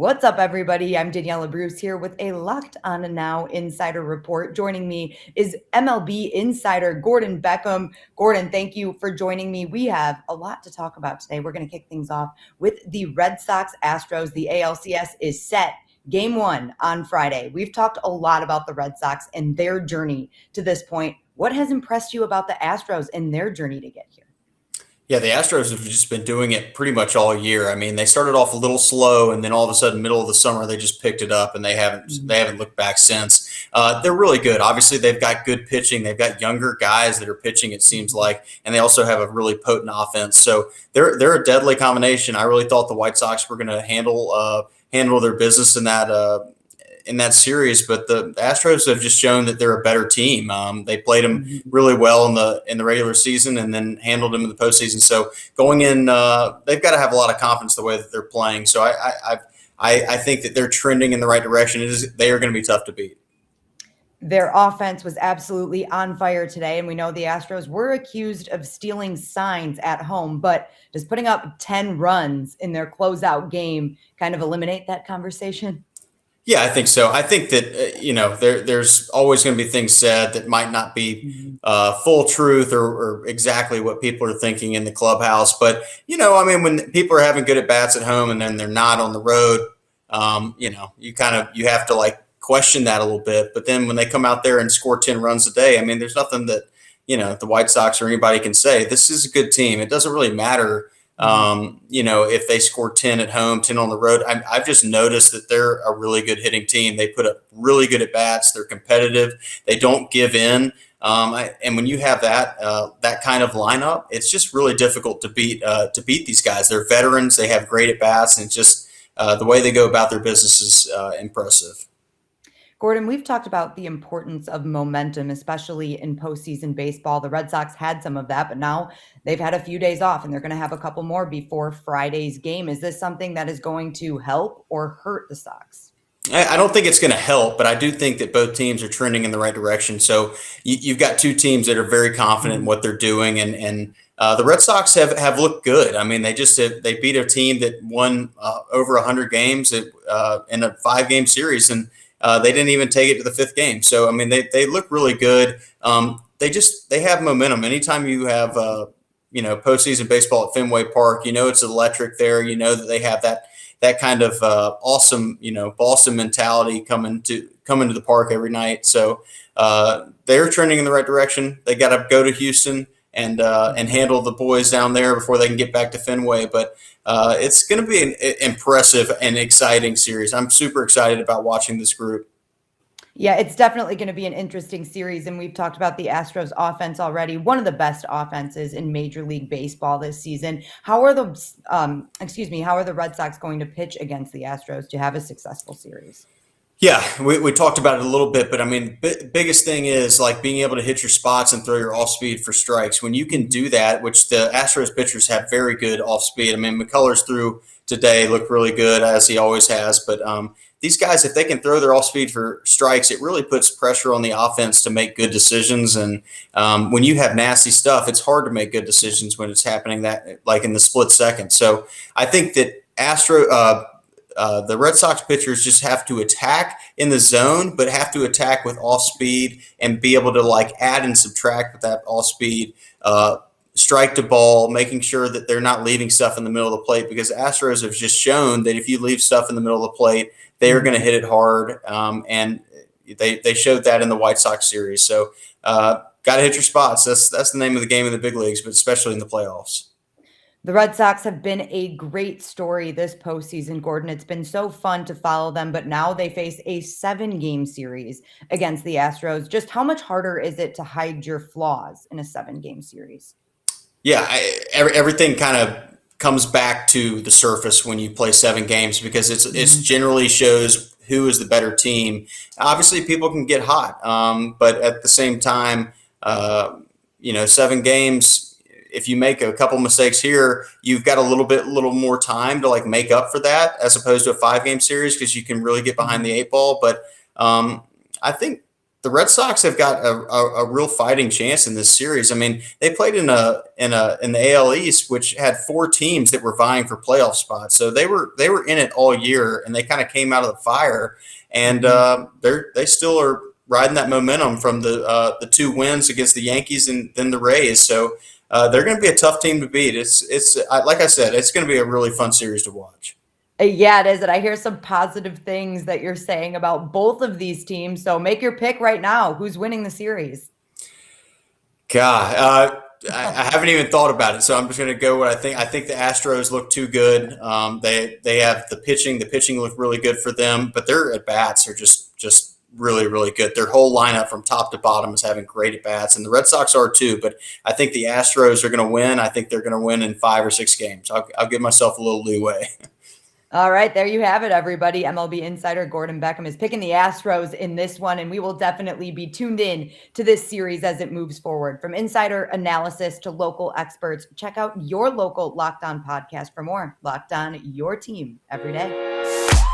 What's up, everybody? I'm Daniela Bruce here with a Locked On Now Insider Report. Joining me is MLB Insider Gordon Beckham. Gordon, thank you for joining me. We have a lot to talk about today. We're going to kick things off with the Red Sox Astros. The ALCS is set. Game 1 on Friday. We've talked a lot about the Red Sox and their journey to this point. What has impressed you about the Astros and their journey to get here? Yeah, the Astros have just been doing it pretty much all year. I mean, they started off a little slow, and then all of a sudden, middle of the summer, they just picked it up, and they haven't looked back since. They're really good. Obviously, they've got good pitching. They've got younger guys that are pitching. It seems like, and they also have a really potent offense. So they're a deadly combination. I really thought the White Sox were going to handle their business in that series, but the Astros have just shown that they're a better team. They played them really well in the regular season, and then handled them in the postseason. So going in, they've got to have a lot of confidence the way that they're playing. So I think that they're trending in the right direction. They are going to be tough to beat. Their offense was absolutely on fire today, and we know the Astros were accused of stealing signs at home, but does putting up 10 runs in their closeout game kind of eliminate that conversation? Yeah, I think so. I think that there's always going to be things said that might not be full truth or exactly what people are thinking in the clubhouse. But I mean, when people are having good at bats at home and then they're not on the road, you have to like question that a little bit. But then when they come out there and score 10 runs a day, I mean, there's nothing that the White Sox or anybody can say. This is a good team. It doesn't really matter. If they score 10 at home, 10 on the road, I've just noticed that they're a really good hitting team. They put up really good at bats. They're competitive. They don't give in. And when you have that kind of lineup, it's just really difficult to beat these guys. They're veterans. They have great at bats, and just the way they go about their business is impressive. Gordon, we've talked about the importance of momentum, especially in postseason baseball. The Red Sox had some of that, but now they've had a few days off and they're going to have a couple more before Friday's game. Is this something that is going to help or hurt the Sox? I don't think it's going to help, but I do think that both teams are trending in the right direction. So you've got two teams that are very confident in what they're doing, and the Red Sox have looked good. I mean, they beat a team that won over 100 games in a 5-game series, and they didn't even take it to the 5th game. So, I mean, they look really good. They have momentum. Anytime you have, postseason baseball at Fenway Park, it's electric there. You know that they have that kind of awesome, Boston mentality coming to the park every night. So they're trending in the right direction. They got to go to Houston and handle the boys down there before they can get back to Fenway. But it's going to be an impressive and exciting series. I'm super excited about watching this group. Yeah, it's definitely going to be an interesting series. And we've talked about the Astros offense already, one of the best offenses in Major League Baseball this season. How are the Red Sox going to pitch against the Astros to have a successful series? Yeah, we talked about it a little bit, but I mean, biggest thing is like being able to hit your spots and throw your off speed for strikes. When you can do that, which the Astros pitchers have very good off speed. I mean, McCullers threw today, looked really good as he always has. But these guys, if they can throw their off speed for strikes, it really puts pressure on the offense to make good decisions. And when you have nasty stuff, it's hard to make good decisions when it's happening that like in the split second. So I think that the Red Sox pitchers just have to attack in the zone, but have to attack with off speed and be able to like add and subtract with that off speed, strike to ball, making sure that they're not leaving stuff in the middle of the plate, because Astros have just shown that if you leave stuff in the middle of the plate, they are going to hit it hard. And they showed that in the White Sox series. So got to hit your spots. That's the name of the game in the big leagues, but especially in the playoffs. The Red Sox have been a great story this postseason, Gordon. It's been so fun to follow them, but now they face a 7-game series against the Astros. Just how much harder is it to hide your flaws in a 7-game series? Yeah, everything kind of comes back to the surface when you play 7 games, because it's generally shows who is the better team. Obviously, people can get hot, but at the same time, 7 games. If you make a couple mistakes here, you've got a little more time to like make up for that, as opposed to a 5-game series, because you can really get behind the 8 ball. But I think the Red Sox have got a real fighting chance in this series. I mean, they played in the AL East, which had four teams that were vying for playoff spots. So they were in it all year, and they kind of came out of the fire, and they still are riding that momentum from the two wins against the Yankees and then the Rays. So they're going to be a tough team to beat. It's like I said, it's going to be a really fun series to watch. Yeah, it is. And I hear some positive things that you're saying about both of these teams. So make your pick right now. Who's winning the series? God, I haven't even thought about it, so I'm just going to go what I think. I think the Astros look too good. They have the pitching. The pitching looked really good for them, but their at bats are just really really good. Their whole lineup from top to bottom is having great at bats, and the Red Sox are too. But I think the Astros are going to win. I think they're going to win in 5 or 6 games. I'll give myself a little leeway. All right, there you have it, everybody. MLB insider Gordon Beckham is picking the Astros in this one, and we will definitely be tuned in to this series as it moves forward. From insider analysis to local experts, check out your local Locked On podcast for more. Locked On, your team every day.